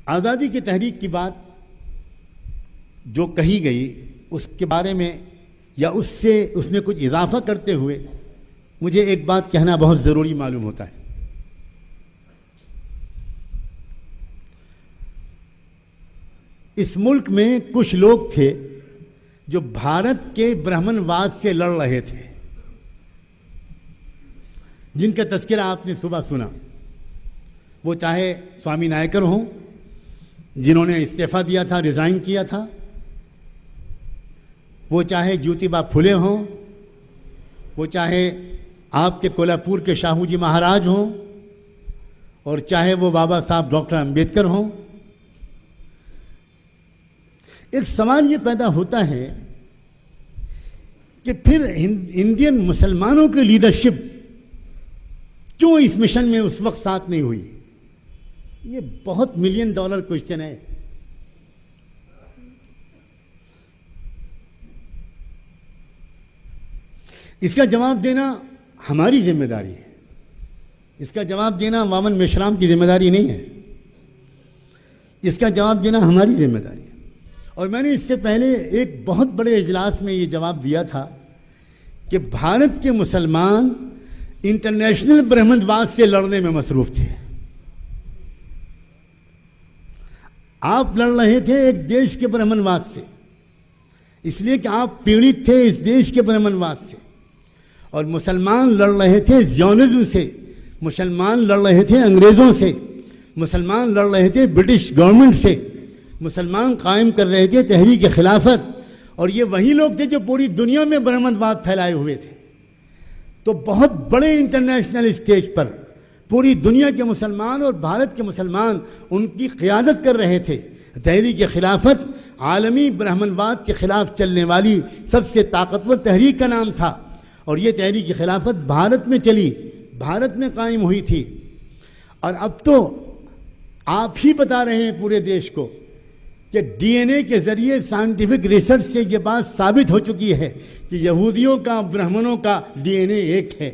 آزادی کی تحریک کی بات جو کہی گئی اس کے بارے میں یا اس میں کچھ اضافہ کرتے ہوئے مجھے ایک بات کہنا بہت ضروری معلوم ہوتا ہے. اس ملک میں کچھ لوگ تھے جو بھارت کے برہمن واد سے لڑ رہے تھے، جن کا تذکرہ آپ نے صبح سنا. وہ چاہے سوامی نائکر ہوں جنہوں نے استعفیٰ دیا تھا، ریزائن کیا تھا، وہ چاہے جیوتیبا پھولے ہوں، وہ چاہے آپ کے کولہاپور کے شاہو جی مہاراج ہوں، اور چاہے وہ بابا صاحب ڈاکٹر امبیڈکر ہوں. ایک سوال یہ پیدا ہوتا ہے کہ پھر انڈین مسلمانوں کی لیڈرشپ کیوں اس مشن میں اس وقت ساتھ نہیں ہوئی؟ یہ بہت $1 ملین کوشچن ہے. اس کا جواب دینا ہماری ذمہ داری ہے. اس کا جواب دینا وامن میشرام کی ذمہ داری نہیں ہے. اس کا جواب دینا ہماری ذمہ داری ہے. اور میں نے اس سے پہلے ایک بہت بڑے اجلاس میں یہ جواب دیا تھا کہ بھارت کے مسلمان انٹرنیشنل برہمنواد سے لڑنے میں مصروف تھے. آپ لڑ رہے تھے ایک دیش کے برہمنواد سے، اس لیے کہ آپ پیڑت تھے اس دیش کے برہمنواد سے. اور مسلمان لڑ رہے تھے زیونزم سے، مسلمان لڑ رہے تھے انگریزوں سے، مسلمان لڑ رہے تھے برٹش گورنمنٹ سے، مسلمان قائم کر رہے تھے تحریک خلافت. اور یہ وہی لوگ تھے جو پوری دنیا میں برہمنواد پھیلائے ہوئے تھے. تو بہت بڑے انٹرنیشنل اسٹیج پر پوری دنیا کے مسلمان اور بھارت کے مسلمان ان کی قیادت کر رہے تھے. تحریک خلافت عالمی برہمنواد کے خلاف چلنے والی سب سے طاقتور تحریک کا نام تھا، اور یہ تحریک خلافت بھارت میں چلی، بھارت میں قائم ہوئی تھی. اور اب تو آپ ہی بتا رہے ہیں پورے دیش کو کہ ڈی این اے کے ذریعے سائنٹیفک ریسرچ سے یہ بات ثابت ہو چکی ہے کہ یہودیوں کا برہمنوں کا ڈی این اے ایک ہے.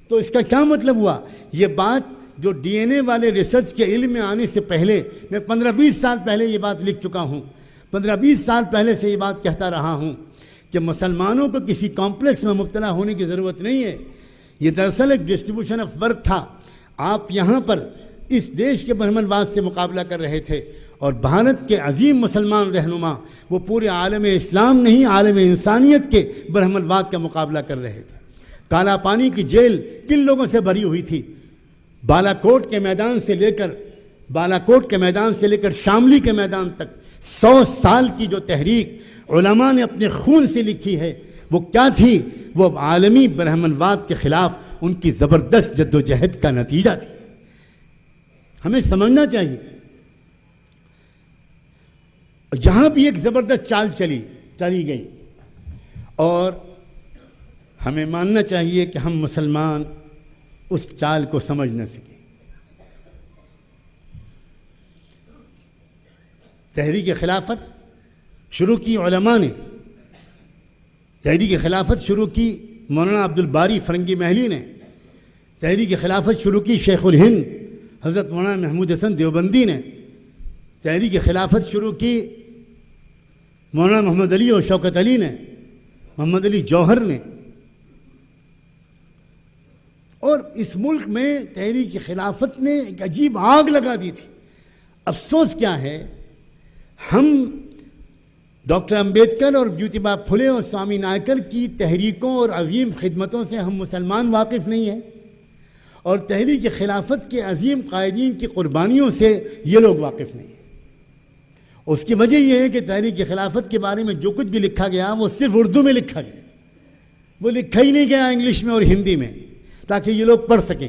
تو اس کا کیا مطلب ہوا؟ یہ بات جو ڈی این اے والے ریسرچ کے علم میں آنے سے پہلے میں 15-20 سال پہلے یہ بات لکھ چکا ہوں، 15-20 سال پہلے سے یہ بات کہتا رہا ہوں کہ مسلمانوں کو کسی کمپلیکس میں مبتلا ہونے کی ضرورت نہیں ہے. یہ دراصل ایک ڈسٹریبیوشن آف ورک تھا. آپ یہاں پر اس دیش کے برہمنواد سے مقابلہ کر رہے تھے، اور بھارت کے عظیم مسلمان رہنما وہ پورے عالم اسلام نہیں، عالم انسانیت کے برہمنواد کا مقابلہ کر رہے تھے. کالا پانی کی جیل کن لوگوں سے بھری ہوئی تھی؟ بالا کوٹ کے میدان سے لے کر شاملی کے میدان تک 100 سال کی جو تحریک علماء نے اپنے خون سے لکھی ہے وہ کیا تھی؟ وہ عالمی برہمنواد کے خلاف ان کی زبردست جدوجہد کا نتیجہ تھی. ہمیں سمجھنا چاہیے. جہاں بھی ایک زبردست چال چلی گئی، اور ہمیں ماننا چاہیے کہ ہم مسلمان اس چال کو سمجھ نہ سکے. تحریک خلافت شروع کی علماء نے، تحریک خلافت شروع کی مولانا عبد الباری فرنگی محلی نے، تحریک خلافت شروع کی شیخ الہند حضرت مولانا محمود حسن دیوبندی نے، تحریک خلافت شروع کی مولانا محمد علی اور شوکت علی نے، محمد علی جوہر نے. اور اس ملک میں تحریک خلافت نے ایک عجیب آگ لگا دی تھی. افسوس کیا ہے، ہم ڈاکٹر امبیڈکر اور جیوتیبا پھولے اور سوامی نائکر کی تحریکوں اور عظیم خدمتوں سے ہم مسلمان واقف نہیں ہیں، اور تحریک خلافت کے عظیم قائدین کی قربانیوں سے یہ لوگ واقف نہیں ہیں. اس کی وجہ یہ ہے کہ تحریک خلافت کے بارے میں جو کچھ بھی لکھا گیا وہ صرف اردو میں لکھا گیا، وہ لکھا ہی نہیں گیا انگلش میں اور ہندی میں تاکہ یہ لوگ پڑھ سکیں.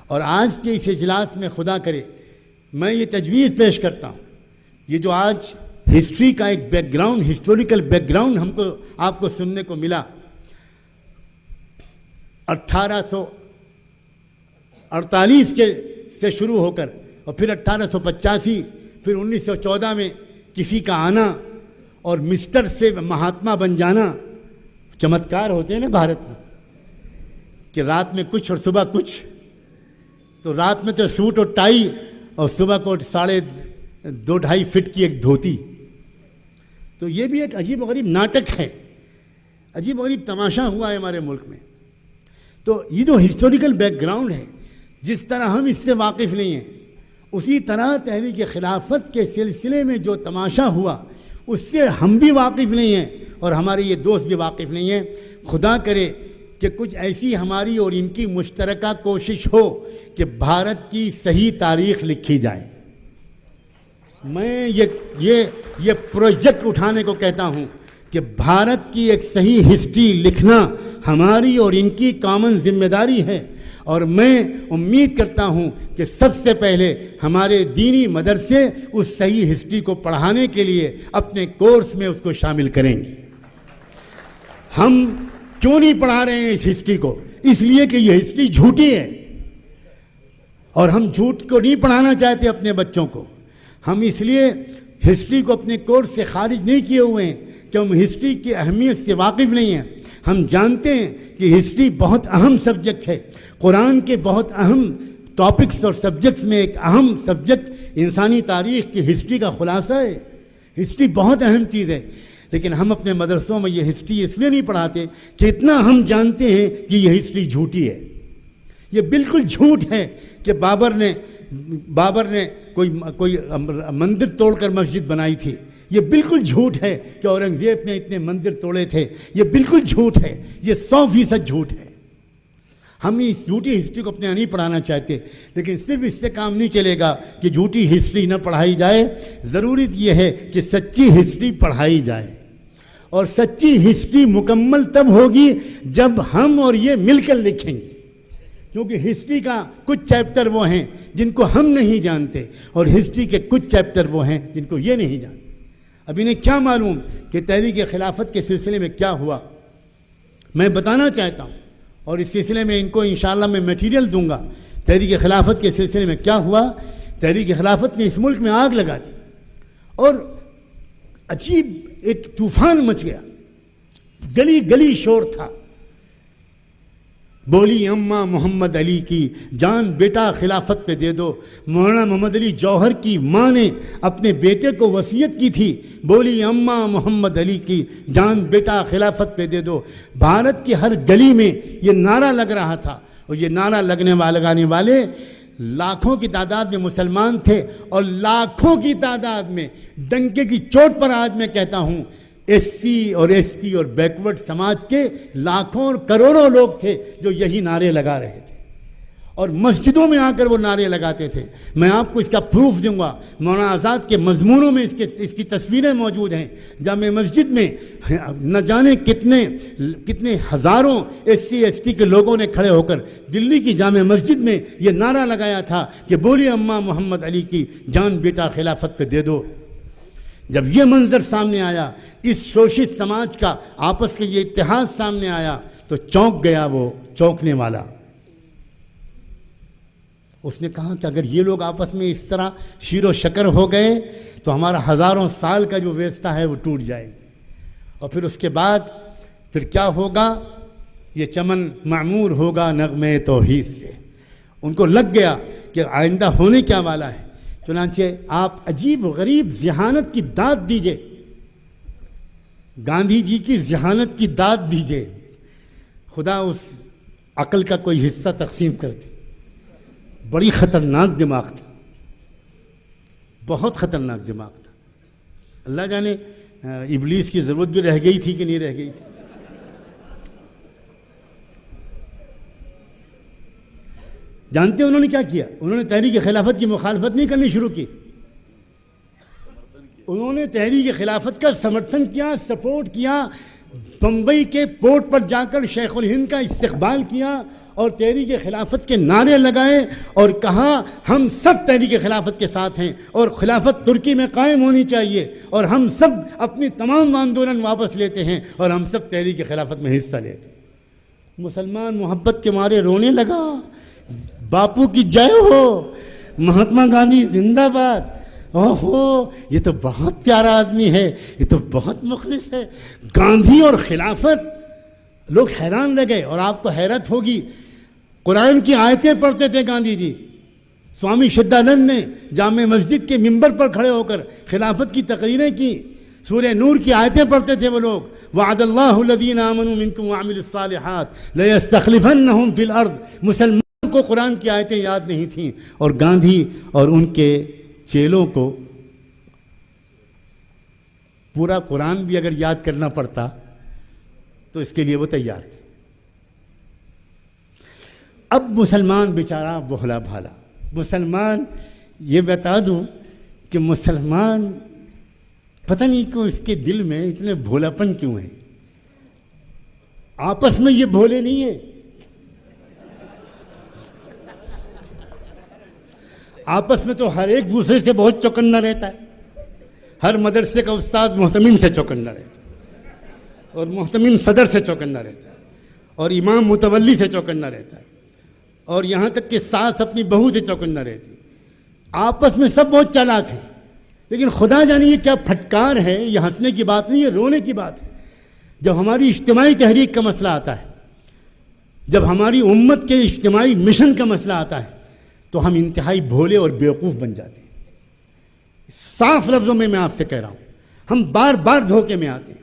اور آج کے اس اجلاس میں خدا کرے میں یہ تجویز پیش کرتا ہوں، یہ جو آج ہسٹری کا ایک back ground, historical back ground آپ کو سننے کو ملا، 1848 سے شروع ہو کر، اور پھر 1885، پھر 1914 میں کسی کا آنا اور مسٹر سے مہاتما بن جانا. چمتکار ہوتے ہیں نا بھارت میں کہ رات میں کچھ اور صبح کچھ. تو رات میں تو سوٹ اور ٹائی، اور صبح کو 2-2.5 فٹ کی ایک دھوتی. تو یہ بھی ایک عجیب و غریب ناٹک ہے, عجیب و غریب تماشا ہوا ہے ہمارے ملک میں. تو یہ جو ہسٹوریکل بیک گراؤنڈ ہے, جس طرح ہم اس سے واقف نہیں ہیں, اسی طرح تحریک خلافت کے سلسلے میں جو تماشا ہوا اس سے ہم بھی واقف نہیں ہیں اور ہمارے یہ دوست بھی واقف نہیں ہیں. خدا کرے کہ کچھ ایسی ہماری اور ان کی مشترکہ کوشش ہو کہ بھارت کی صحیح تاریخ لکھی جائے. میں یہ پروجیکٹ اٹھانے کو کہتا ہوں کہ بھارت کی ایک صحیح ہسٹری لکھنا ہماری اور ان کی کامن ذمہ داری ہے. اور میں امید کرتا ہوں کہ سب سے پہلے ہمارے دینی مدرسے اس صحیح ہسٹری کو پڑھانے کے لیے اپنے کورس میں اس کو شامل کریں گے. ہم کیوں نہیں پڑھا رہے ہیں اس ہسٹری کو؟ اس لیے کہ یہ ہسٹری جھوٹی ہے اور ہم جھوٹ کو نہیں پڑھانا چاہتے اپنے بچوں کو. ہم اس لیے ہسٹری کو اپنے کورس سے خارج نہیں کیے ہوئے ہیں کہ ہم ہسٹری کی اہمیت سے واقف نہیں ہیں. ہم جانتے ہیں کہ ہسٹری بہت اہم سبجیکٹ ہے. قرآن کے بہت اہم ٹاپکس اور سبجیکٹس میں ایک اہم سبجیکٹ انسانی تاریخ کی ہسٹری کا خلاصہ ہے. ہسٹری بہت اہم چیز ہے, لیکن ہم اپنے مدرسوں میں یہ ہسٹری اس لیے نہیں پڑھاتے کہ اتنا ہم جانتے ہیں کہ یہ ہسٹری جھوٹی ہے. یہ بالکل جھوٹ ہے کہ بابر نے کوئی مندر توڑ کر مسجد بنائی تھی. یہ بالکل جھوٹ ہے کہ اورنگزیب نے اتنے مندر توڑے تھے. یہ بالکل جھوٹ ہے, یہ 100% جھوٹ ہے. ہم اس جھوٹی ہسٹری کو اپنے یہاں نہیں پڑھانا چاہتے, لیکن صرف اس سے کام نہیں چلے گا کہ جھوٹی ہسٹری نہ پڑھائی جائے. ضروری یہ ہے کہ سچی ہسٹری پڑھائی جائے, اور سچی ہسٹری مکمل تب ہوگی جب ہم اور یہ مل کر لکھیں گے. کیونکہ ہسٹری کا کچھ چیپٹر وہ ہیں جن کو ہم نہیں جانتے, اور ہسٹری کے کچھ چیپٹر وہ ہیں جن کو یہ نہیں جانتے. اب انہیں کیا معلوم کہ تحریک خلافت کے سلسلے میں کیا ہوا؟ میں بتانا چاہتا ہوں, اور اس سلسلے میں ان کو انشاءاللہ میں میٹیریل دوں گا. تحریک خلافت کے سلسلے میں کیا ہوا؟ تحریک خلافت نے اس ملک میں آگ لگا دی اور عجیب ایک طوفان مچ گیا. گلی گلی شور تھا. بولی اماں محمد علی کی جان بیٹا خلافت پہ دے دو. مولانا محمد علی جوہر کی ماں نے اپنے بیٹے کو وصیت کی تھی, بولی اماں محمد علی کی جان بیٹا خلافت پہ دے دو. بھارت کی ہر گلی میں یہ نعرہ لگ رہا تھا, اور یہ نعرہ لگانے والے لاکھوں کی تعداد میں مسلمان تھے, اور لاکھوں کی تعداد میں ڈنکے کی چوٹ پر آج میں کہتا ہوں ایس سی اور ایس ٹی اور بیکورڈ سماج کے لاکھوں اور کروڑوں لوگ تھے جو یہی نعرے لگا رہے تھے, اور مسجدوں میں آ کر وہ نعرے لگاتے تھے. میں آپ کو اس کا پروف دوں گا. مولانا آزاد کے مضمونوں میں اس کی تصویریں موجود ہیں. جامع مسجد میں نہ جانے کتنے ہزاروں ایس سی ایس ٹی کے لوگوں نے کھڑے ہو کر دلی کی جامع مسجد میں یہ نعرہ لگایا تھا کہ بولی اماں محمد علی کی جان بیٹا خلافت پہ دے دو. جب یہ منظر سامنے آیا, اس شوشت سماج کا آپس کے یہ اتحاد سامنے آیا, تو چونک گیا وہ چونکنے والا. اس نے کہا کہ اگر یہ لوگ آپس میں اس طرح شیر و شکر ہو گئے تو ہمارا ہزاروں سال کا جو ویستہ ہے وہ ٹوٹ جائے گی. اور پھر اس کے بعد پھر کیا ہوگا؟ یہ چمن معمور ہوگا نغمے توحید سے. ان کو لگ گیا کہ آئندہ ہونے کیا والا ہے. چنانچہ آپ عجیب و غریب ذہانت کی داد دیجئے, گاندھی جی کی ذہانت کی داد دیجئے. خدا اس عقل کا کوئی حصہ تقسیم کر دے. بڑی خطرناک دماغ تھا, بہت خطرناک دماغ تھا. اللہ جانے ابلیس کی ضرورت بھی رہ گئی تھی کہ نہیں رہ گئی تھی. جانتے ہیں انہوں نے کیا کیا؟ انہوں نے تحریک خلافت کی مخالفت نہیں کرنی شروع کی, انہوں نے تحریک خلافت کا سمرتھن کیا, سپورٹ کیا. بمبئی کے پورٹ پر جا کر شیخ الہند کا استقبال کیا اور تحریک خلافت کے نعرے لگائے اور کہا ہم سب تحریک خلافت کے ساتھ ہیں اور خلافت ترکی میں قائم ہونی چاہیے, اور ہم سب اپنی تمام آندولن واپس لیتے ہیں اور ہم سب تحریک خلافت میں حصہ لیتے ہیں. مسلمان محبت کے مارے رونے لگا, باپو کی جے ہو, مہاتما گاندھی زندہ باد, اوہو یہ تو بہت پیارا آدمی ہے, یہ تو بہت مخلص ہے. گاندھی اور خلافت, لوگ حیران رہ گئے. اور آپ کو حیرت ہوگی, قرآن کی آیتیں پڑھتے تھے گاندھی جی, سوامی شدانند نے جامع مسجد کے ممبر پر کھڑے ہو کر خلافت کی تقریریں کی، سورہ نور کی آیتیں پڑھتے تھے وہ لوگ، وعد اللہ الذین آمنوا منکم وعملوا الصالحات لیستخلفنہم فی الارض۔ مسلمان کو قرآن کی آیتیں یاد نہیں تھیں، اور گاندھی اور ان کے چیلوں کو پورا قرآن بھی اگر یاد کرنا پڑتا تو اس کے لیے وہ تیار تھے۔ اب مسلمان بیچارہ بھولا بھالا، مسلمان، یہ بتا دوں کہ مسلمان پتہ نہیں کیوں اس کے دل میں اتنے بھولاپن کیوں ہے۔ آپس میں یہ بھولے نہیں ہیں، آپس میں تو ہر ایک دوسرے سے بہت چوکنا رہتا ہے۔ ہر مدرسے کا استاد محتمم سے چوکنا رہتا ہے، اور محتمم صدر سے چوکنا رہتا ہے، اور امام متولی سے چوکنا رہتا ہے، اور یہاں تک کہ ساس اپنی بہو سے چوکنا رہتی ہے۔ آپس میں سب بہت چالاک ہیں، لیکن خدا جانے یہ کیا پھٹکار ہے، یہ ہنسنے کی بات نہیں ہے، رونے کی بات ہے۔ جب ہماری اجتماعی تحریک کا مسئلہ آتا ہے، جب ہماری امت کے اجتماعی مشن کا مسئلہ آتا ہے، تو ہم انتہائی بھولے اور بیوقوف بن جاتے ہیں۔ صاف لفظوں میں آپ سے کہہ رہا ہوں، ہم بار بار دھوکے میں آتے ہیں۔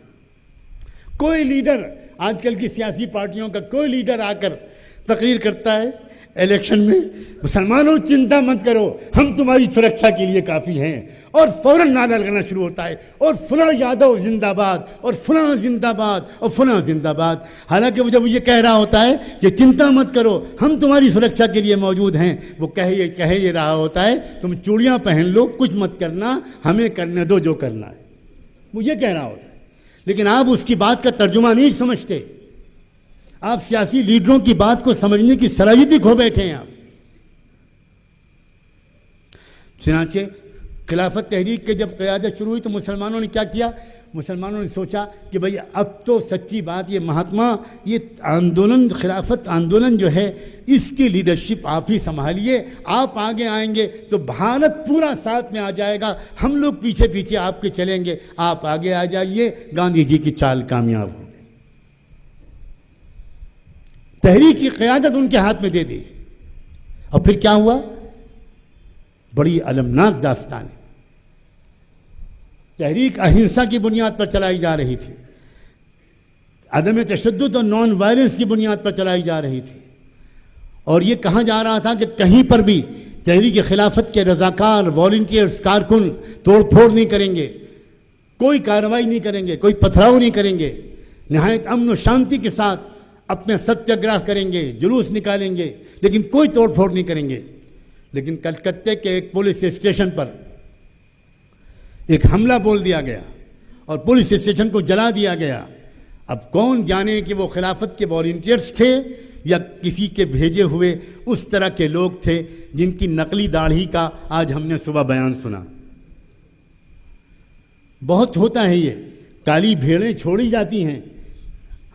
کوئی لیڈر، آج کل کی سیاسی پارٹیوں کا کوئی لیڈر آ کر تقریر کرتا ہے الیکشن میں، مسلمانوں چنتا مت کرو، ہم تمہاری سرکشا کے لیے کافی ہیں، اور فوراً نعرہ لگانا شروع ہوتا ہے، اور فلاں یادو زندہ باد، اور فلاں زندہ باد، اور فلاں زندہ باد۔ حالانکہ وہ جب یہ کہہ رہا ہوتا ہے کہ چنتا مت کرو، ہم تمہاری سرکشا کے لیے موجود ہیں، وہ کہہ یہ رہا ہوتا ہے تم چوڑیاں پہن لو، کچھ مت کرنا، ہمیں کرنے دو جو کرنا ہے، وہ یہ کہہ رہا ہوتا ہے۔ لیکن آپ اس کی بات کا ترجمہ نہیں سمجھتے، آپ سیاسی لیڈروں کی بات کو سمجھنے کی صلاحیت ہی کھو بیٹھے ہیں آپ۔ چنانچہ خلافت تحریک کے جب قیادت شروع ہوئی تو مسلمانوں نے کیا کیا؟ مسلمانوں نے سوچا کہ بھئی اب تو سچی بات، یہ مہاتما، یہ آندولن، خلافت آندولن جو ہے، اس کی لیڈرشپ آپ ہی سنبھالیے، آپ آگے آئیں گے تو بھارت پورا ساتھ میں آ جائے گا، ہم لوگ پیچھے پیچھے آپ کے چلیں گے، آپ آگے آ جائیے۔ گاندھی جی کی چال کامیاب ہو گئی، تحریک کی قیادت ان کے ہاتھ میں دے دی۔ اور پھر کیا ہوا؟ بڑی المناک داستان ہے۔ تحریک اہنسا کی بنیاد پر چلائی جا رہی تھی، عدم تشدد اور نان وائلنس کی بنیاد پر چلائی جا رہی تھی، اور یہ کہا جا رہا تھا کہ کہیں پر بھی تحریک خلافت کے رضاکار، والنٹیئرز، کارکن توڑ پھوڑ نہیں کریں گے، کوئی کارروائی نہیں کریں گے، کوئی پتھراؤ نہیں کریں گے، نہایت امن و شانتی کے ساتھ اپنے ستیہ گرہ کریں گے، جلوس نکالیں گے، لیکن کوئی توڑ پھوڑ نہیں کریں گے۔ لیکن کلکتے کے ایک پولیس اسٹیشن پر ایک حملہ بول دیا گیا اور پولیس اسٹیشن کو جلا دیا گیا۔ اب کون جانے کہ وہ خلافت کے والنٹیئرز تھے یا کسی کے بھیجے ہوئے اس طرح کے لوگ تھے جن کی نقلی داڑھی کا آج ہم نے صبح بیان سنا۔ بہت ہوتا ہے یہ، کالی بھیڑیں چھوڑی جاتی ہیں،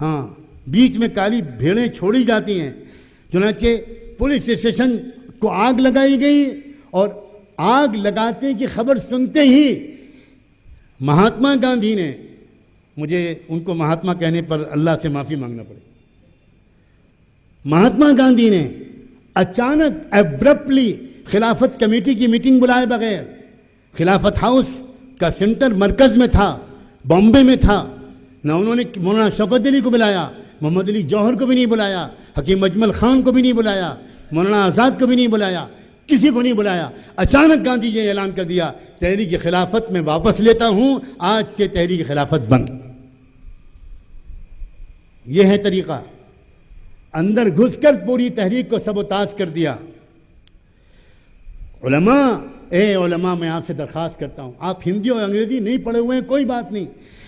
ہاں بیچ میں کالی بھیڑیں چھوڑی جاتی ہیں۔ چنانچہ پولیس اسٹیشن کو آگ لگائی گئی، اور آگ لگاتے کی خبر سنتے ہی مہاتما گاندھی نے، مجھے ان کو مہاتما کہنے پر اللہ سے معافی مانگنا پڑے، مہاتما گاندھی نے اچانک ایبرپٹلی خلافت کمیٹی کی میٹنگ بلائے بغیر، خلافت ہاؤس کا سینٹر مرکز میں تھا، بامبے میں تھا، نہ انہوں نے مولانا شوکت علی کو بلایا، محمد علی جوہر کو بھی نہیں بلایا، حکیم اجمل خان کو بھی نہیں بلایا، مولانا آزاد کو بھی نہیں بلایا، کسی کو نہیں بلایا۔ اچانک گاندھی جی نے اعلان کر دیا تحریک خلافت میں واپس لیتا ہوں، آج سے تحریک خلافت بند۔ یہ ہے طریقہ، اندر گھس کر پوری تحریک کو سبوتاژ کر دیا۔ علماء، اے علماء، میں آپ سے درخواست کرتا ہوں، آپ ہندی اور انگریزی نہیں پڑھے ہوئے ہیں کوئی بات نہیں،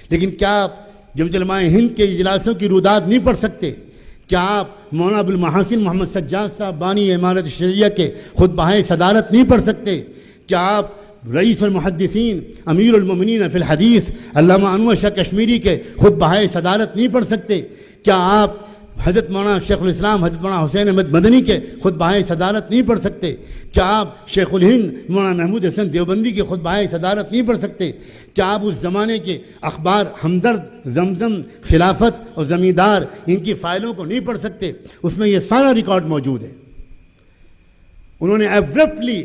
لیکن کیا آپ جمعیت علماء ہند کے اجلاسوں کی روداد نہیں پڑھ سکتے؟ کیا آپ مولانا ابوالمحاسن محمد سجاد صاحب بانی امارت شریعہ کے خطبہ صدارت نہیں پڑھ سکتے؟ کیا آپ رئیس المحدثین امیر المومنین فی الحدیث علامہ انور شاہ کشمیری کے خطبہ صدارت نہیں پڑھ سکتے؟ کیا آپ حضرت مولانا شیخ الاسلام حضرت مولانا حسین احمد مدنی کے خطبہ صدارت نہیں پڑھ سکتے؟ کیا آپ شیخ الہند مولانا محمود حسن دیوبندی کے خطبہ صدارت نہیں پڑھ سکتے؟ کیا آپ اس زمانے کے اخبار ہمدرد، زمزم، خلافت اور زمیندار، ان کی فائلوں کو نہیں پڑھ سکتے؟ اس میں یہ سارا ریکارڈ موجود ہے۔ انہوں نے ایبرپٹلی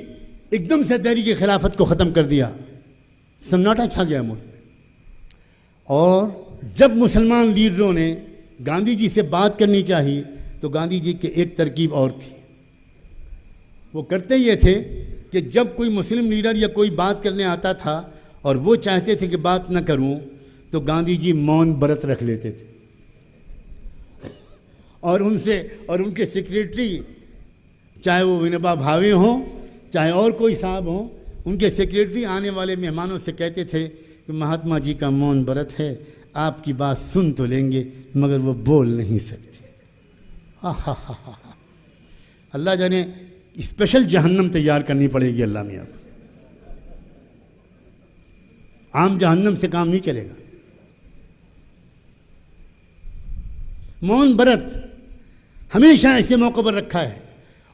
ایک دم سے تحریک خلافت کو ختم کر دیا، سناٹا چھا گیا ملک میں۔ اور جب مسلمان لیڈروں نے گاندھی جی سے بات کرنی چاہی تو گاندھی جی کی ایک ترکیب اور تھی، وہ کرتے یہ تھے کہ جب کوئی مسلم لیڈر یا کوئی بات کرنے آتا تھا اور وہ چاہتے تھے کہ بات نہ کروں تو گاندھی جی مون برت رکھ لیتے تھے، اور ان کے سیکریٹری، چاہے وہ ونوبا بھاوے ہوں چاہے اور کوئی صاحب ہوں، ان کے سیکریٹری آنے والے مہمانوں سے کہتے تھے کہ مہاتما جی کا مون برت ہے، آپ کی بات سن تو لیں گے مگر وہ بول نہیں سکتے۔ اللہ جانے اسپیشل جہنم تیار کرنی پڑے گی اللہ میاں، عام جہنم سے کام نہیں چلے گا۔ مون برت ہمیشہ ایسے موقع پر رکھا ہے،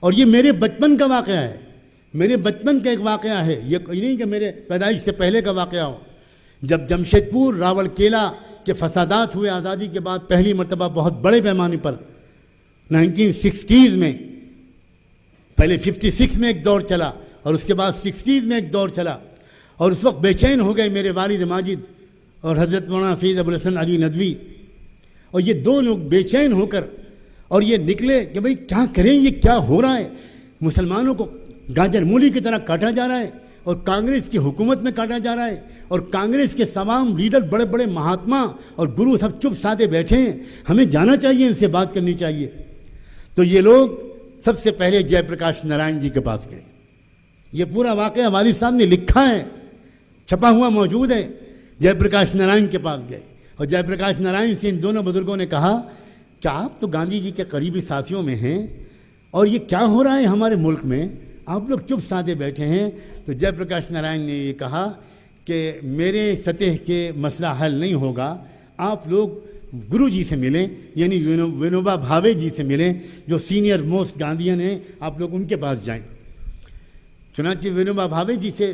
اور یہ میرے بچپن کا واقعہ ہے، میرے بچپن کا ایک واقعہ ہے، یہ نہیں کہ میرے پیدائش سے پہلے کا واقعہ ہو۔ جب جمشید پور راول کیلا کے فسادات ہوئے آزادی کے بعد پہلی مرتبہ بہت بڑے پیمانے پر 1960s میں، پہلے 56 میں ایک دور چلا اور اس کے بعد 60s میں ایک دور چلا، اور اس وقت بے چین ہو گئے میرے والد ماجد اور حضرت مولانا سید ابو الحسن علی ندوی، اور یہ دو لوگ بے چین ہو کر اور یہ نکلے کہ بھئی کیا کریں، یہ کیا ہو رہا ہے، مسلمانوں کو گاجر مولی کی طرح کاٹا جا رہا ہے اور کانگریس کی حکومت میں کاٹا جا رہا ہے، اور کانگریس کے تمام لیڈر بڑے بڑے مہاتما اور گرو سب چپ سادے بیٹھے ہیں، ہمیں جانا چاہیے، ان سے بات کرنی چاہیے۔ تو یہ لوگ سب سے پہلے جے پرکاش نارائن جی کے پاس گئے۔ یہ پورا واقعہ والد صاحب نے لکھا ہے، چھپا ہوا موجود ہے۔ جے پرکاش نارائن کے پاس گئے اور جے پرکاش نارائن سے ان دونوں بزرگوں نے کہا کہ آپ تو گاندھی جی کے قریبی ساتھیوں میں ہیں اور یہ کیا ہو رہا ہے ہمارے ملک میں، آپ لوگ چپ سادے بیٹھے ہیں۔ تو جے پرکاش نارائن نے یہ کہا کہ میرے سطح کے مسئلہ حل نہیں ہوگا، آپ لوگ گرو جی سے ملیں، یعنی ونوبا بھاوے جی سے ملیں جو سینئر موسٹ گاندھین ہیں، آپ لوگ ان کے پاس جائیں۔ چنانچہ ونوبا بھاوے جی سے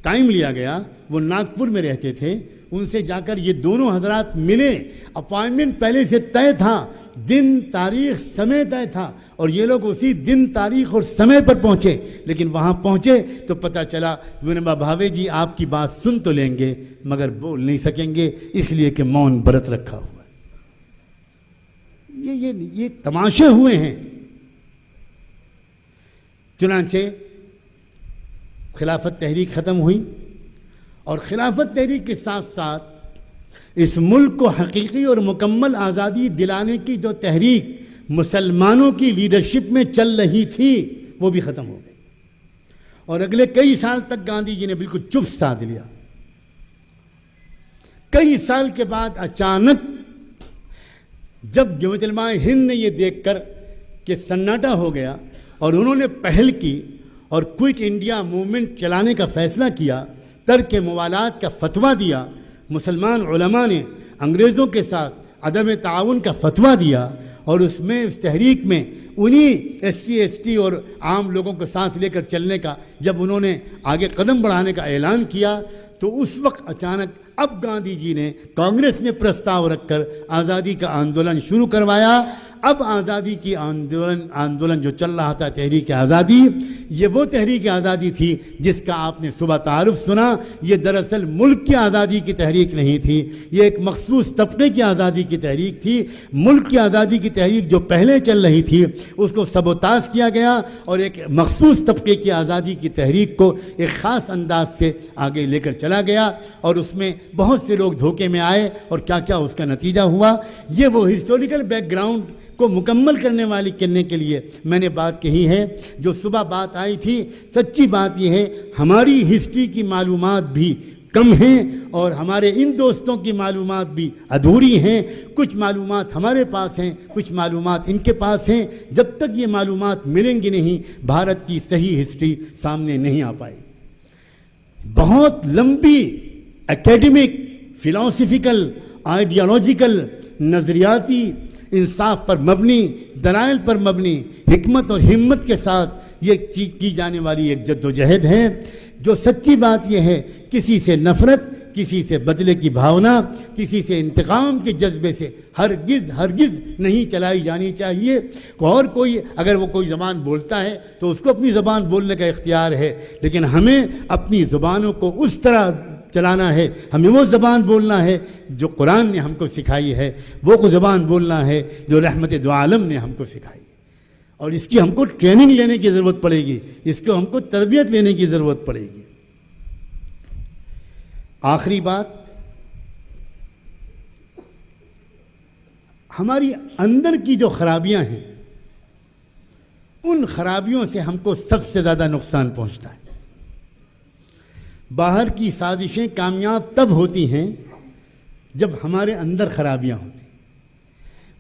ٹائم لیا گیا، وہ ناگپور میں رہتے تھے، ان سے جا کر یہ دونوں حضرات ملے، اپائنٹمنٹ پہلے سے طے تھا، دن تاریخ سمے طے تھا، اور یہ لوگ اسی دن تاریخ اور سمے پر پہنچے، لیکن وہاں پہنچے تو پتہ چلا ونوبا بھاوے جی آپ کی بات سن تو لیں گے مگر بول نہیں سکیں گے، اس لیے کہ مون برت رکھا ہوا۔ یہ تماشے ہوئے ہیں۔ چنانچہ خلافت تحریک ختم ہوئی، اور خلافت تحریک کے ساتھ ساتھ اس ملک کو حقیقی اور مکمل آزادی دلانے کی جو تحریک مسلمانوں کی لیڈرشپ میں چل رہی تھی وہ بھی ختم ہو گئی، اور اگلے کئی سال تک گاندھی جی نے بالکل چپ سادھ لیا۔ کئی سال کے بعد اچانک جب جمعیت علماء ہند نے یہ دیکھ کر کہ سناٹا ہو گیا اور انہوں نے پہل کی اور کوئٹ انڈیا موومنٹ چلانے کا فیصلہ کیا، ترک موالات کا فتویٰ دیا، مسلمان علماء نے انگریزوں کے ساتھ عدم تعاون کا فتویٰ دیا، اور اس تحریک میں انہی ایس سی ایس ٹی اور عام لوگوں کو ساتھ لے کر چلنے کا جب انہوں نے آگے قدم بڑھانے کا اعلان کیا تو اس وقت اچانک اب گاندھی جی نے کانگریس نے پرستاو رکھ کر آزادی کا آندولن شروع کروایا۔ اب آزادی کی آندولن جو چل رہا تھا تحریک آزادی، یہ وہ تحریک آزادی تھی جس کا آپ نے صبح تعارف سنا۔ یہ دراصل ملک کی آزادی کی تحریک نہیں تھی، یہ ایک مخصوص طبقے کی آزادی کی تحریک تھی۔ ملک کی آزادی کی تحریک جو پہلے چل رہی تھی اس کو سبوتاژ کیا گیا، اور ایک مخصوص طبقے کی آزادی کی تحریک کو ایک خاص انداز سے آگے لے کر چلا گیا، اور اس میں بہت سے لوگ دھوکے میں آئے، اور کیا کیا اس کا نتیجہ ہوا۔ یہ وہ ہسٹوریکل بیک گراؤنڈ کو مکمل کرنے کے لیے میں نے بات کہی ہے جو صبح بات آئی تھی۔ سچی بات یہ ہے ہماری ہسٹری کی معلومات بھی کم ہیں اور ہمارے ان دوستوں کی معلومات بھی ادھوری ہیں۔ کچھ معلومات ہمارے پاس ہیں، کچھ معلومات ان کے پاس ہیں۔ جب تک یہ معلومات ملیں گی نہیں، بھارت کی صحیح ہسٹری سامنے نہیں آ پائے۔ بہت لمبی اکیڈمک، فلاسفیکل، آئیڈیالوجیکل، نظریاتی، انصاف پر مبنی، دلائل پر مبنی، حکمت اور ہمت کے ساتھ یہ کی جانے والی ایک جد و جہد ہے۔ جو سچی بات یہ ہے کسی سے نفرت، کسی سے بدلے کی بھاونا، کسی سے انتقام کے جذبے سے ہرگز نہیں چلائی جانی چاہیے۔ اور کوئی اگر وہ کوئی زبان بولتا ہے تو اس کو اپنی زبان بولنے کا اختیار ہے، لیکن ہمیں اپنی زبانوں کو اس طرح چلانا ہے، ہمیں وہ زبان بولنا ہے جو قرآن نے ہم کو سکھائی ہے، وہ زبان بولنا ہے جو رحمت دو عالم نے ہم کو سکھائی، اور اس کی ہم کو ٹریننگ لینے کی ضرورت پڑے گی، اس کو ہم کو تربیت لینے کی ضرورت پڑے گی۔ آخری بات، ہماری اندر کی جو خرابیاں ہیں ان خرابیوں سے ہم کو سب سے زیادہ نقصان پہنچتا ہے۔ باہر کی سازشیں کامیاب تب ہوتی ہیں جب ہمارے اندر خرابیاں ہوتی ہیں۔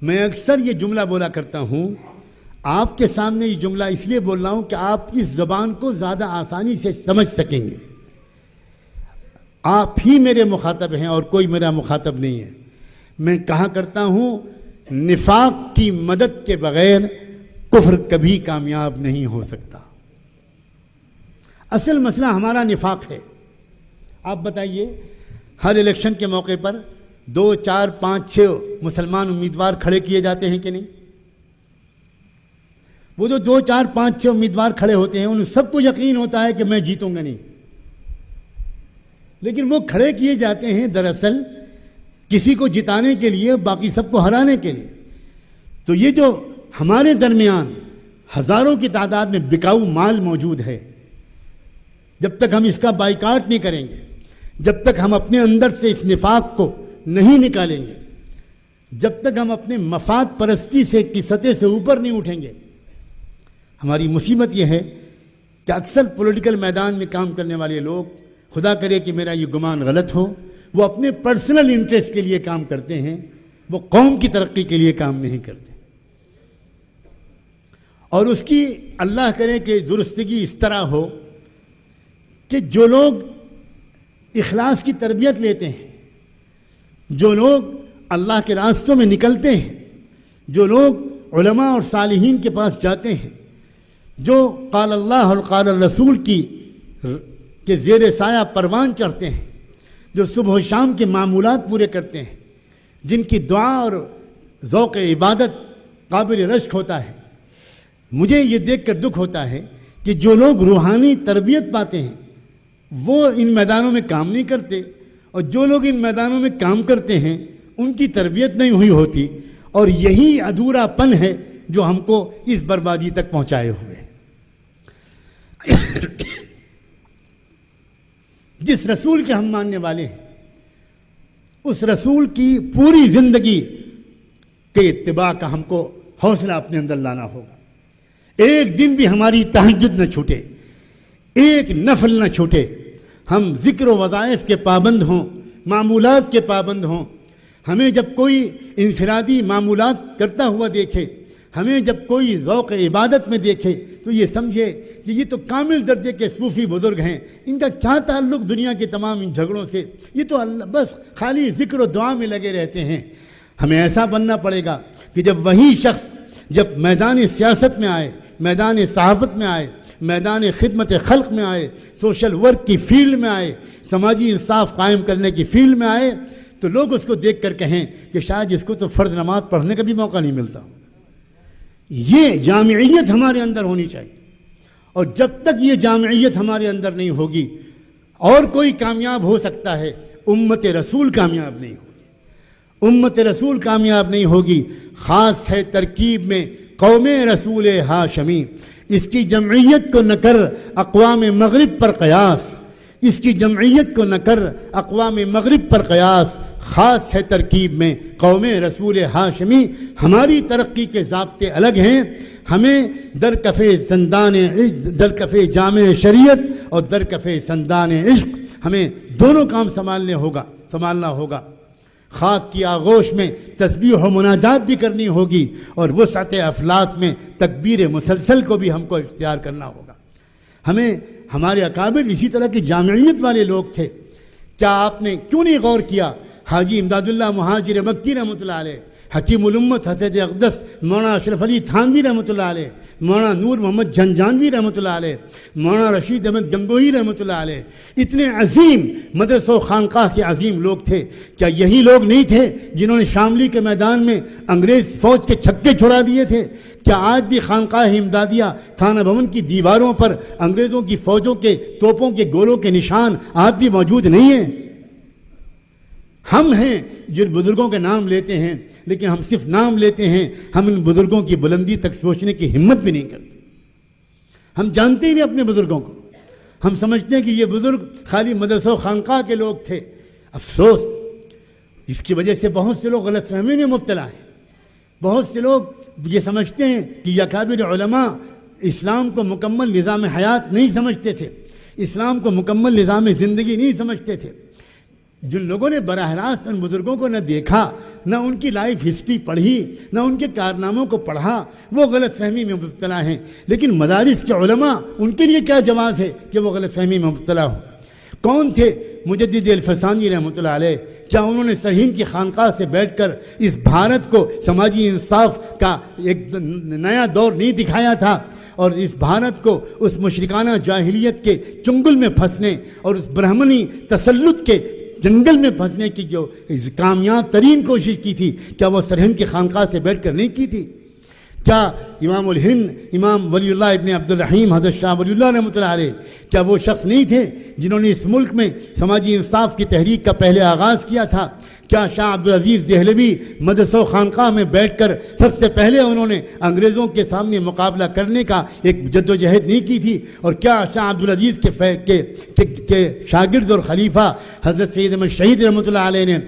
میں اکثر یہ جملہ بولا کرتا ہوں، آپ کے سامنے یہ جملہ اس لیے بول رہا ہوں کہ آپ اس زبان کو زیادہ آسانی سے سمجھ سکیں گے۔ آپ ہی میرے مخاطب ہیں اور کوئی میرا مخاطب نہیں ہے۔ میں کہا کرتا ہوں، نفاق کی مدد کے بغیر کفر کبھی کامیاب نہیں ہو سکتا۔ اصل مسئلہ ہمارا نفاق ہے۔ آپ بتائیے، ہر الیکشن کے موقع پر 2، 4، 5، 6 مسلمان امیدوار کھڑے کیے جاتے ہیں کہ نہیں؟ وہ جو 2، 4، 5، 6 امیدوار کھڑے ہوتے ہیں ان سب کو یقین ہوتا ہے کہ میں جیتوں گا نہیں، لیکن وہ کھڑے کیے جاتے ہیں دراصل کسی کو جتانے کے لیے، باقی سب کو ہرانے کے لیے۔ تو یہ جو ہمارے درمیان ہزاروں کی تعداد میں بکاؤ مال موجود ہے، جب تک ہم اس کا بائیکاٹ نہیں کریں گے، جب تک ہم اپنے اندر سے اس نفاق کو نہیں نکالیں گے، جب تک ہم اپنے مفاد پرستی سے کی سطح سے اوپر نہیں اٹھیں گے، ہماری مصیبت یہ ہے کہ اکثر پولیٹیکل میدان میں کام کرنے والے لوگ، خدا کرے کہ میرا یہ گمان غلط ہو، وہ اپنے پرسنل انٹرسٹ کے لیے کام کرتے ہیں، وہ قوم کی ترقی کے لیے کام نہیں کرتے۔ اور اس کی اللہ کرے کہ درستگی اس طرح ہو کہ جو لوگ اخلاص کی تربیت لیتے ہیں، جو لوگ اللہ کے راستوں میں نکلتے ہیں، جو لوگ علماء اور صالحین کے پاس جاتے ہیں، جو قال اللہ اور قال الرسول کے زیر سایہ پروان چڑھتے ہیں، جو صبح و شام کے معمولات پورے کرتے ہیں، جن کی دعا اور ذوق عبادت قابل رشک ہوتا ہے، مجھے یہ دیکھ کر دکھ ہوتا ہے کہ جو لوگ روحانی تربیت پاتے ہیں وہ ان میدانوں میں کام نہیں کرتے، اور جو لوگ ان میدانوں میں کام کرتے ہیں ان کی تربیت نہیں ہوئی ہوتی، اور یہی ادھورا پن ہے جو ہم کو اس بربادی تک پہنچائے ہوئے۔ جس رسول کے ہم ماننے والے ہیں اس رسول کی پوری زندگی کے اتباع کا ہم کو حوصلہ اپنے اندر لانا ہوگا۔ ایک دن بھی ہماری تہجد نہ چھوٹے، ایک نفل نہ چھوٹے، ہم ذکر و وظائف کے پابند ہوں، معمولات کے پابند ہوں۔ ہمیں جب کوئی انفرادی معمولات کرتا ہوا دیکھے، ہمیں جب کوئی ذوق عبادت میں دیکھے تو یہ سمجھے کہ یہ تو کامل درجے کے صوفی بزرگ ہیں، ان کا کیا تعلق دنیا کے تمام ان جھگڑوں سے، یہ تو اللہ بس خالی ذکر و دعا میں لگے رہتے ہیں۔ ہمیں ایسا بننا پڑے گا کہ جب وہی شخص جب میدان سیاست میں آئے، میدان صحافت میں آئے، میدان خدمت خلق میں آئے، سوشل ورک کی فیلڈ میں آئے، سماجی انصاف قائم کرنے کی فیلڈ میں آئے، تو لوگ اس کو دیکھ کر کہیں کہ شاید اس کو تو فرض نماز پڑھنے کا بھی موقع نہیں ملتا۔ یہ جامعیت ہمارے اندر ہونی چاہیے، اور جب تک یہ جامعیت ہمارے اندر نہیں ہوگی اور کوئی کامیاب ہو سکتا ہے، امت رسول کامیاب نہیں ہوگی، امت رسول کامیاب نہیں ہوگی۔ خاص ہے ترکیب میں قوم رسول ہاشمی، اس کی جمعیت کو نہ کر اقوام مغرب پر قیاس، اس کی جمعیت کو نہ کر اقوام مغرب پر قیاس۔ خاص ہے ترکیب میں قوم رسول ہاشمی، ہماری ترقی کے ضابطے الگ ہیں۔ ہمیں درکفے زندان درکفے جامع شریعت اور درکفے زندان عشق، ہمیں دونوں کام سنبھالنا ہوگا۔ خاک کی آغوش میں تسبیح و مناجات بھی کرنی ہوگی، اور وسعت افلاک میں تکبیر مسلسل کو بھی ہم کو اختیار کرنا ہوگا۔ ہمیں ہمارے اکابر اسی طرح کی جامعیت والے لوگ تھے۔ کیا آپ نے کیوں نہیں غور کیا؟ حاجی امداد اللہ مہاجر مکی رحمۃ اللہ علیہ، حکیم الامت حضرت اقدس مولانا اشرف علی تھانوی رحمۃ اللہ علیہ، مولانا نور محمد جھنجھانوی رحمۃ اللہ علیہ، مولانا رشید احمد گنگوہی رحمۃ اللہ علیہ، اتنے عظیم مدرسہ و خانقاہ کے عظیم لوگ تھے. کیا یہی لوگ نہیں تھے جنہوں نے شاملی کے میدان میں انگریز فوج کے چھکے چھڑا دیے تھے؟ کیا آج بھی خانقاہ امدادیہ تھانہ بھون کی دیواروں پر انگریزوں کی فوجوں کے توپوں کے گولوں کے نشان آج بھی موجود نہیں ہیں؟ ہم ہیں جن بزرگوں کے نام لیتے ہیں، لیکن ہم صرف نام لیتے ہیں، ہم ان بزرگوں کی بلندی تک سوچنے کی ہمت بھی نہیں کرتے. ہم جانتے ہی نہیں اپنے بزرگوں کو. ہم سمجھتے ہیں کہ یہ بزرگ خالی مدرسہ و خانقاہ کے لوگ تھے. افسوس، اس کی وجہ سے بہت سے لوگ غلط فہمی میں مبتلا ہیں. بہت سے لوگ یہ سمجھتے ہیں کہ یہ اکابر علماء اسلام کو مکمل نظام حیات نہیں سمجھتے تھے، اسلام کو مکمل نظام زندگی نہیں سمجھتے تھے. جن لوگوں نے براہ راست ان بزرگوں کو نہ دیکھا، نہ ان کی لائف ہسٹری پڑھی، نہ ان کے کارناموں کو پڑھا، وہ غلط فہمی میں مبتلا ہیں. لیکن مدارس کے علماء، ان کے لیے کیا جواز ہے کہ وہ غلط فہمی میں مبتلا ہوں؟ کون تھے مجدد الفسانی رحمۃ اللہ علیہ؟ کیا انہوں نے سرہند کی خانقاہ سے بیٹھ کر اس بھارت کو سماجی انصاف کا ایک نیا دور نہیں دکھایا تھا، اور اس بھارت کو اس مشرکانہ جاہلیت کے چنگل میں پھنسنے اور اس برہمنی تسلط کے جنگل میں پھنسنے کی جو کامیاب ترین کوشش کی تھی، کیا وہ سرہند کی خانقاہ سے بیٹھ کر نہیں کی تھی؟ کیا امام الہند امام ولی اللہ ابن عبد الرحیم حضرت شاہ ولی اللہ رحمۃ اللہ علیہ کیا وہ شخص نہیں تھے جنہوں نے اس ملک میں سماجی انصاف کی تحریک کا پہلے آغاز کیا تھا؟ کیا شاہ عبدالعزیز دہلوی مدرسہ و خانقاہ میں بیٹھ کر سب سے پہلے انہوں نے انگریزوں کے سامنے مقابلہ کرنے کا ایک جد و جہد نہیں کی تھی؟ اور کیا شاہ عبدالعزیز کے شاگرد اور خلیفہ حضرت سید احمد شہید رحمۃ اللہ علیہ نے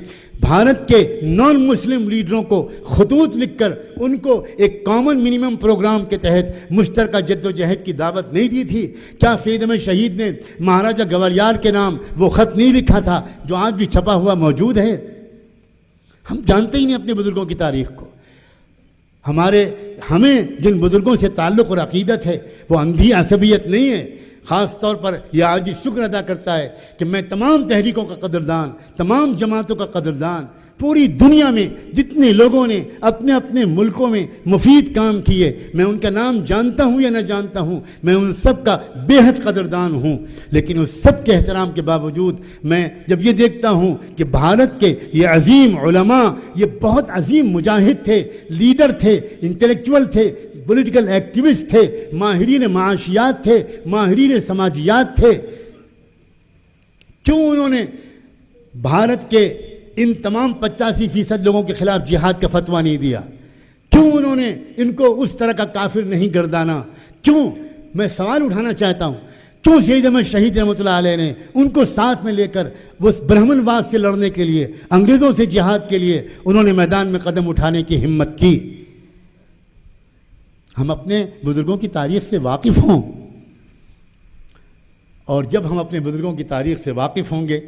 بھارت کے نان مسلم لیڈروں کو خطوط لکھ کر ان کو ایک کامن منیمم پروگرام کے تحت مشترکہ جد و جہد کی دعوت نہیں دی تھی؟ کیا سید احمد شہید نے مہاراجہ گوالیار کے نام وہ خط نہیں لکھا تھا جو آج بھی چھپا ہوا موجود ہے؟ ہم جانتے ہی نہیں اپنے بزرگوں کی تاریخ کو. ہمیں جن بزرگوں سے تعلق اور عقیدت ہے وہ اندھی عصبیت نہیں ہے. خاص طور پر یہ آج شکر ادا کرتا ہے کہ میں تمام تحریکوں کا قدردان، تمام جماعتوں کا قدردان، پوری دنیا میں جتنے لوگوں نے اپنے اپنے ملکوں میں مفید کام کیے، میں ان کا نام جانتا ہوں یا نہ جانتا ہوں، میں ان سب کا بے حد قدردان ہوں. لیکن اس سب کے احترام کے باوجود میں جب یہ دیکھتا ہوں کہ بھارت کے یہ عظیم علماء، یہ بہت عظیم مجاہد تھے، لیڈر تھے، انٹلیکچوئل تھے، پولیٹیکل ایکٹیوسٹ تھے، ماہرین معاشیات تھے، ماہرین سماجیات تھے، کیوں انہوں نے بھارت کے ان تمام 85% لوگوں کے خلاف جہاد کا فتویٰ نہیں دیا؟ کیوں انہوں نے ان کو اس طرح کا کافر نہیں گردانا؟ کیوں؟ میں سوال اٹھانا چاہتا ہوں، کیوں سید احمد شہید رحمۃ اللہ علیہ نے ان کو ساتھ میں لے کر اس برہمن واد سے لڑنے کے لیے، انگریزوں سے جہاد کے لیے انہوں نے میدان میں قدم اٹھانے کی ہمت کی؟ ہم اپنے بزرگوں کی تاریخ سے واقف ہوں، اور جب ہم اپنے بزرگوں کی تاریخ سے واقف ہوں گے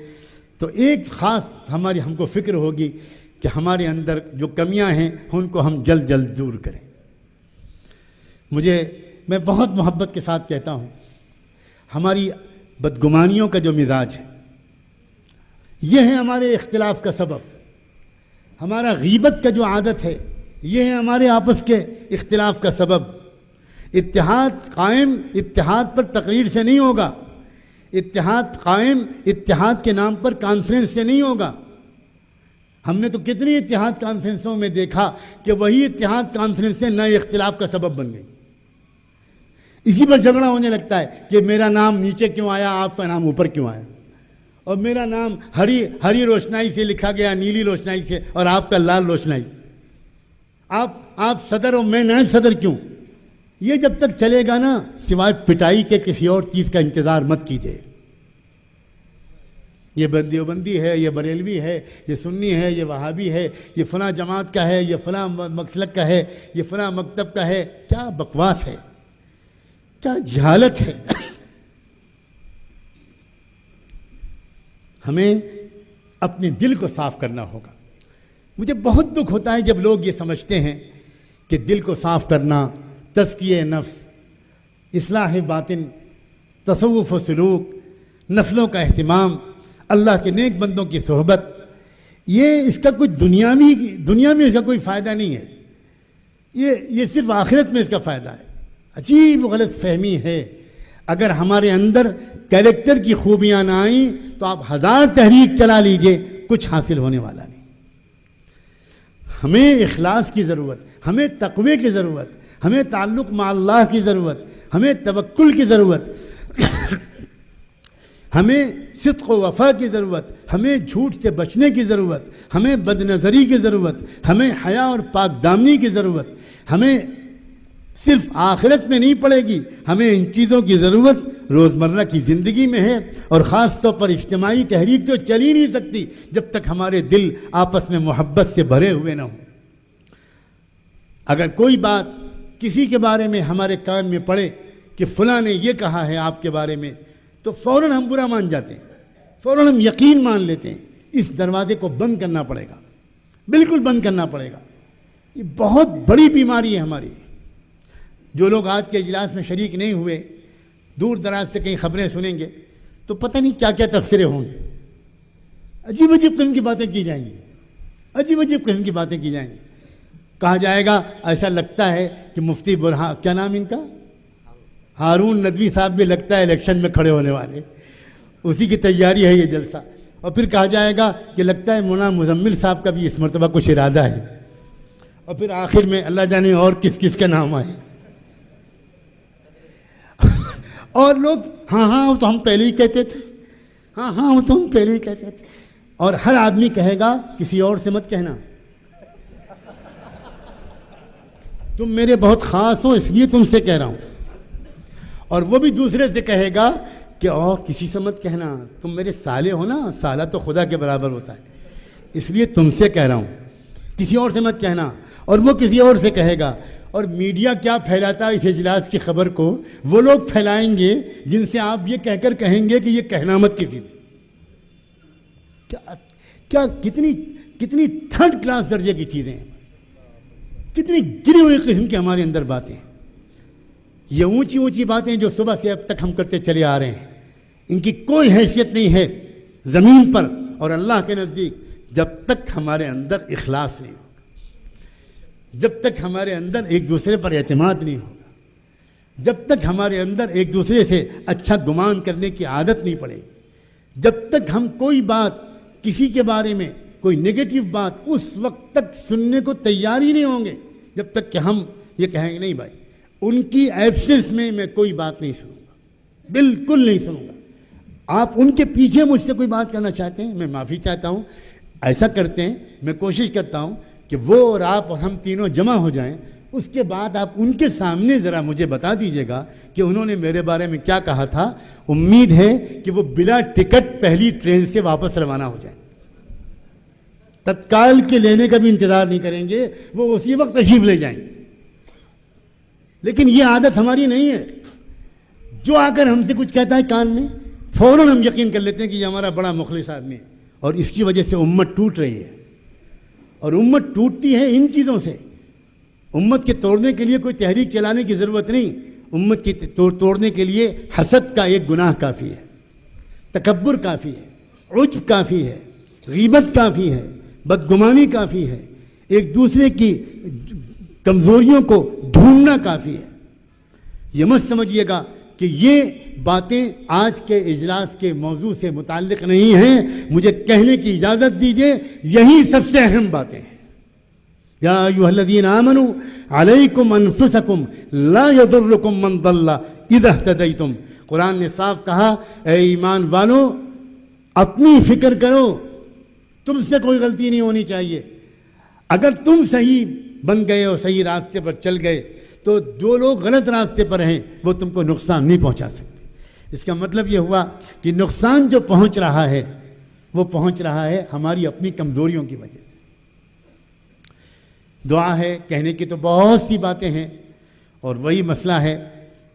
تو ایک خاص ہم کو فکر ہوگی کہ ہمارے اندر جو کمیاں ہیں ان کو ہم جلد جلد دور کریں. میں بہت محبت کے ساتھ کہتا ہوں، ہماری بدگمانیوں کا جو مزاج ہے یہ ہے ہمارے اختلاف کا سبب. ہمارا غیبت کا جو عادت ہے یہ ہے ہمارے آپس کے اختلاف کا سبب. اتحاد قائم اتحاد پر تقریر سے نہیں ہوگا، اتحاد قائم اتحاد کے نام پر کانفرنس سے نہیں ہوگا. ہم نے تو کتنی اتحاد کانفرنسوں میں دیکھا کہ وہی اتحاد کانفرنسیں نئے اختلاف کا سبب بن گئی. اسی پر جھگڑا ہونے لگتا ہے کہ میرا نام نیچے کیوں آیا، آپ کا نام اوپر کیوں آیا، اور میرا نام ہری روشنائی سے لکھا گیا نیلی روشنائی سے اور آپ کا لال روشنائی. آپ صدر اور میں نائب صدر کیوں؟ یہ جب تک چلے گا نا، سوائے پٹائی کے کسی اور چیز کا انتظار مت کیجیے. یہ دیوبندی ہے، یہ بریلوی ہے، یہ سنی ہے، یہ وہابی ہے، یہ فلاں جماعت کا ہے، یہ فلاں مسلک کا ہے، یہ فلاں مکتب کا ہے. کیا بکواس ہے، کیا جہالت ہے. ہمیں اپنے دل کو صاف کرنا ہوگا. مجھے بہت دکھ ہوتا ہے جب لوگ یہ سمجھتے ہیں کہ دل کو صاف کرنا، تزکیہ نفس، اصلاح باطن، تصوف و سلوک، نفلوں کا اہتمام، اللہ کے نیک بندوں کی صحبت، یہ اس کا کوئی دنیا میں اس کا کوئی فائدہ نہیں ہے، یہ صرف آخرت میں اس کا فائدہ ہے۔ عجیب غلط فہمی ہے۔ اگر ہمارے اندر کیریکٹر کی خوبیاں نہ آئیں تو آپ 1000 تحریک چلا لیجئے، کچھ حاصل ہونے والا نہیں۔ ہمیں اخلاص کی ضرورت، ہمیں تقوی کی ضرورت، ہمیں تعلق مع اللہ کی ضرورت، ہمیں توکل کی ضرورت، ہمیں صدق و وفا کی ضرورت، ہمیں جھوٹ سے بچنے کی ضرورت، ہمیں بد نظری کی ضرورت، ہمیں حیا اور پاک دامنی کی ضرورت۔ ہمیں صرف آخرت میں نہیں پڑے گی، ہمیں ان چیزوں کی ضرورت روزمرہ کی زندگی میں ہے، اور خاص طور پر اجتماعی تحریک تو چل ہی نہیں سکتی جب تک ہمارے دل آپس میں محبت سے بھرے ہوئے نہ ہوں۔ اگر کوئی بات کسی کے بارے میں ہمارے کان میں پڑے کہ فلاں نے یہ کہا ہے آپ کے بارے میں، تو فوراً ہم برا مان جاتے ہیں، فوراً ہم یقین مان لیتے ہیں۔ اس دروازے کو بند کرنا پڑے گا، بالکل بند کرنا پڑے گا۔ یہ بہت بڑی بیماری ہے ہماری۔ جو لوگ آج کے اجلاس میں شریک نہیں ہوئے، دور دراز سے کئی خبریں سنیں گے تو پتہ نہیں کیا کیا تبصرے ہوں گے، عجیب عجیب قسم کی باتیں کی جائیں گی، عجیب عجیب قسم کی باتیں کی جائیں گی۔ کہا جائے گا ایسا لگتا ہے کہ مفتی برہان، کیا نام ان کا، ہارون ندوی صاحب بھی لگتا ہے الیکشن میں کھڑے ہونے والے، اسی کی تیاری ہے یہ جلسہ۔ اور پھر کہا جائے گا کہ لگتا ہے مولانا مزمل صاحب کا بھی اس مرتبہ کچھ ارادہ ہے، اور پھر آخر میں اللہ جانے اور کس کس کا نام آئے۔ اور لوگ ہاں وہ تو ہم پہلے ہی کہتے تھے، ہاں وہ تو ہم پہلے ہی کہتے تھے۔ اور ہر آدمی کہے گا کسی اور سے مت کہنا، تم میرے بہت خاص ہو اس لیے تم سے کہہ رہا ہوں۔ اور وہ بھی دوسرے سے کہے گا کہ اور کسی سے مت کہنا، تم میرے سالے ہو نا، سالہ تو خدا کے برابر ہوتا ہے، اس لیے تم سے کہہ رہا ہوں، کسی اور سے مت کہنا۔ اور وہ کسی اور سے کہے گا۔ اور میڈیا کیا پھیلاتا ہے اس اجلاس کی خبر کو، وہ لوگ پھیلائیں گے جن سے آپ یہ کہہ کر کہیں گے کہ یہ کہنا مت کسی سے۔ کیا کتنی تھرڈ کلاس درجے کی چیزیں ہیں، کتنی گری ہوئی قسم کی ہمارے اندر باتیں ہیں۔ یہ اونچی اونچی باتیں جو صبح سے اب تک ہم کرتے چلے آ رہے ہیں، ان کی کوئی حیثیت نہیں ہے زمین پر اور اللہ کے نزدیک جب تک ہمارے اندر اخلاص نہیں ہوگا، جب تک ہمارے اندر ایک دوسرے پر اعتماد نہیں ہوگا، جب تک ہمارے اندر ایک دوسرے سے اچھا گمان کرنے کی عادت نہیں پڑے گی، جب تک ہم کوئی بات کسی کے بارے میں کوئی نگیٹو بات اس وقت تک سننے کو تیار ہی نہیں ہوں گے جب تک کہ ہم یہ کہیں گے نہیں بھائی ان کی ایبسنس میں میں کوئی بات نہیں سنوں گا، بالکل نہیں سنوں گا۔ آپ ان کے پیچھے مجھ سے کوئی بات کرنا چاہتے ہیں، میں معافی چاہتا ہوں، ایسا کرتے ہیں، میں کوشش کرتا ہوں کہ وہ اور آپ اور ہم تینوں جمع ہو جائیں، اس کے بعد آپ ان کے سامنے ذرا مجھے بتا دیجئے گا کہ انہوں نے میرے بارے میں کیا کہا تھا۔ امید ہے کہ وہ بلا ٹکٹ پہلی ٹرین سے واپس روانہ ہو جائیں، تتکال کے لینے کا بھی انتظار نہیں کریں گے، وہ اسی وقت تشریف لے جائیں گے۔ لیکن یہ عادت ہماری نہیں ہے، جو آ کر ہم سے کچھ کہتا ہے کان میں فوراً ہم یقین کر لیتے ہیں کہ یہ ہمارا بڑا مخلص آدمی ہے، اور اس کی وجہ سے امت ٹوٹ رہی ہے۔ اور امت ٹوٹتی ہے ان چیزوں سے۔ امت کے توڑنے کے لیے کوئی تحریک چلانے کی ضرورت نہیں، امت کی توڑنے کے لیے حسد کا ایک گناہ کافی ہے، تکبر کافی ہے، عجب کافی ہے، غیبت کافی ہے، بدگمانی کافی ہے، ایک دوسرے کی کمزوریوں کو ڈھونڈنا کافی ہے۔ یہ مت سمجھیے گا کہ یہ باتیں آج کے اجلاس کے موضوع سے متعلق نہیں ہیں، مجھے کہنے کی اجازت دیجئے، یہی سب سے اہم باتیں ہیں۔ یا ایھا الذین آمنوا علیکم انفسکم لا یضرکم من ضل اذا اہتدیتم۔ قرآن نے صاف کہا اے ایمان والو اپنی فکر کرو، تم سے کوئی غلطی نہیں ہونی چاہیے۔ اگر تم صحیح بن گئے اور صحیح راستے پر چل گئے تو جو لوگ غلط راستے پر ہیں وہ تم کو نقصان نہیں پہنچا سکتے۔ اس کا مطلب یہ ہوا کہ نقصان جو پہنچ رہا ہے وہ پہنچ رہا ہے ہماری اپنی کمزوریوں کی وجہ سے۔ دعا ہے، کہنے کی تو بہت سی باتیں ہیں، اور وہی مسئلہ ہے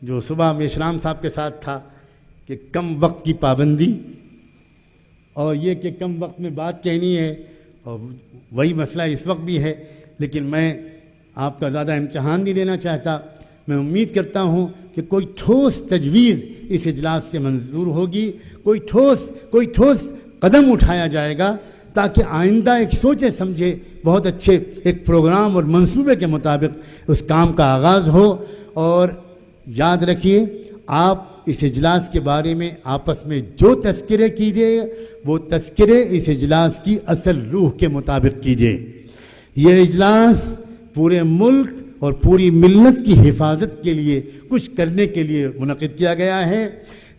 جو صبح میں اسلام صاحب کے ساتھ تھا کہ کم وقت کی پابندی، اور یہ کہ کم وقت میں بات کہنی ہے، اور وہی مسئلہ اس وقت بھی ہے۔ لیکن میں آپ کا زیادہ امتحان نہیں لینا چاہتا، میں امید کرتا ہوں کہ کوئی ٹھوس تجویز اس اجلاس سے منظور ہوگی، کوئی ٹھوس قدم اٹھایا جائے گا تاکہ آئندہ ایک سوچے سمجھے بہت اچھے ایک پروگرام اور منصوبے کے مطابق اس کام کا آغاز ہو۔ اور یاد رکھیے، آپ اس اجلاس کے بارے میں آپس میں جو تذکرے کیجیے وہ تذکرے اس اجلاس کی اصل روح کے مطابق کیجیے۔ یہ اجلاس پورے ملک اور پوری ملت کی حفاظت کے لیے کچھ کرنے کے لیے منعقد کیا گیا ہے۔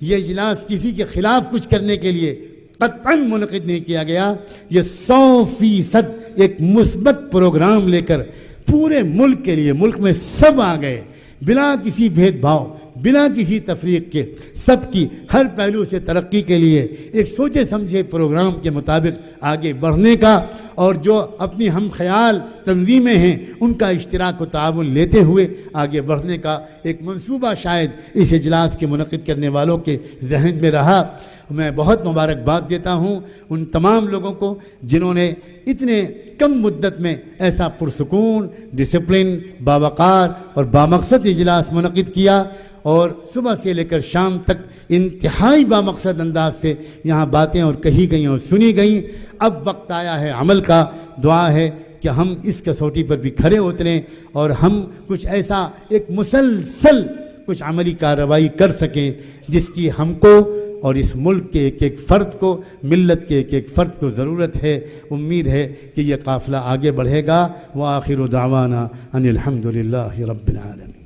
یہ اجلاس کسی کے خلاف کچھ کرنے کے لیے قطعاً منعقد نہیں کیا گیا۔ یہ 100% ایک مثبت پروگرام لے کر پورے ملک کے لیے، ملک میں سب آ گئے بلا کسی بھید بھاؤ، بلا کسی تفریق کے، سب کی ہر پہلو سے ترقی کے لیے ایک سوچے سمجھے پروگرام کے مطابق آگے بڑھنے کا، اور جو اپنی ہم خیال تنظیمیں ہیں ان کا اشتراک و تعاون لیتے ہوئے آگے بڑھنے کا ایک منصوبہ شاید اس اجلاس کے منعقد کرنے والوں کے ذہن میں رہا۔ میں بہت مبارکباد دیتا ہوں ان تمام لوگوں کو جنہوں نے اتنے کم مدت میں ایسا پرسکون، ڈسپلن، باوقار اور بامقصد اجلاس منعقد کیا، اور صبح سے لے کر شام تک انتہائی بامقصد انداز سے یہاں باتیں اور کہی گئیں اور سنی گئیں۔ اب وقت آیا ہے عمل کا۔ دعا ہے کہ ہم اس کسوٹی پر بھی کھرے اتریں اور ہم کچھ ایسا ایک مسلسل کچھ عملی کارروائی کر سکیں جس کی ہم کو اور اس ملک کے ایک ایک فرد کو، ملت کے ایک ایک فرد کو ضرورت ہے۔ امید ہے کہ یہ قافلہ آگے بڑھے گا۔ وآخر دعوانا ان الحمد للہ رب العالمین۔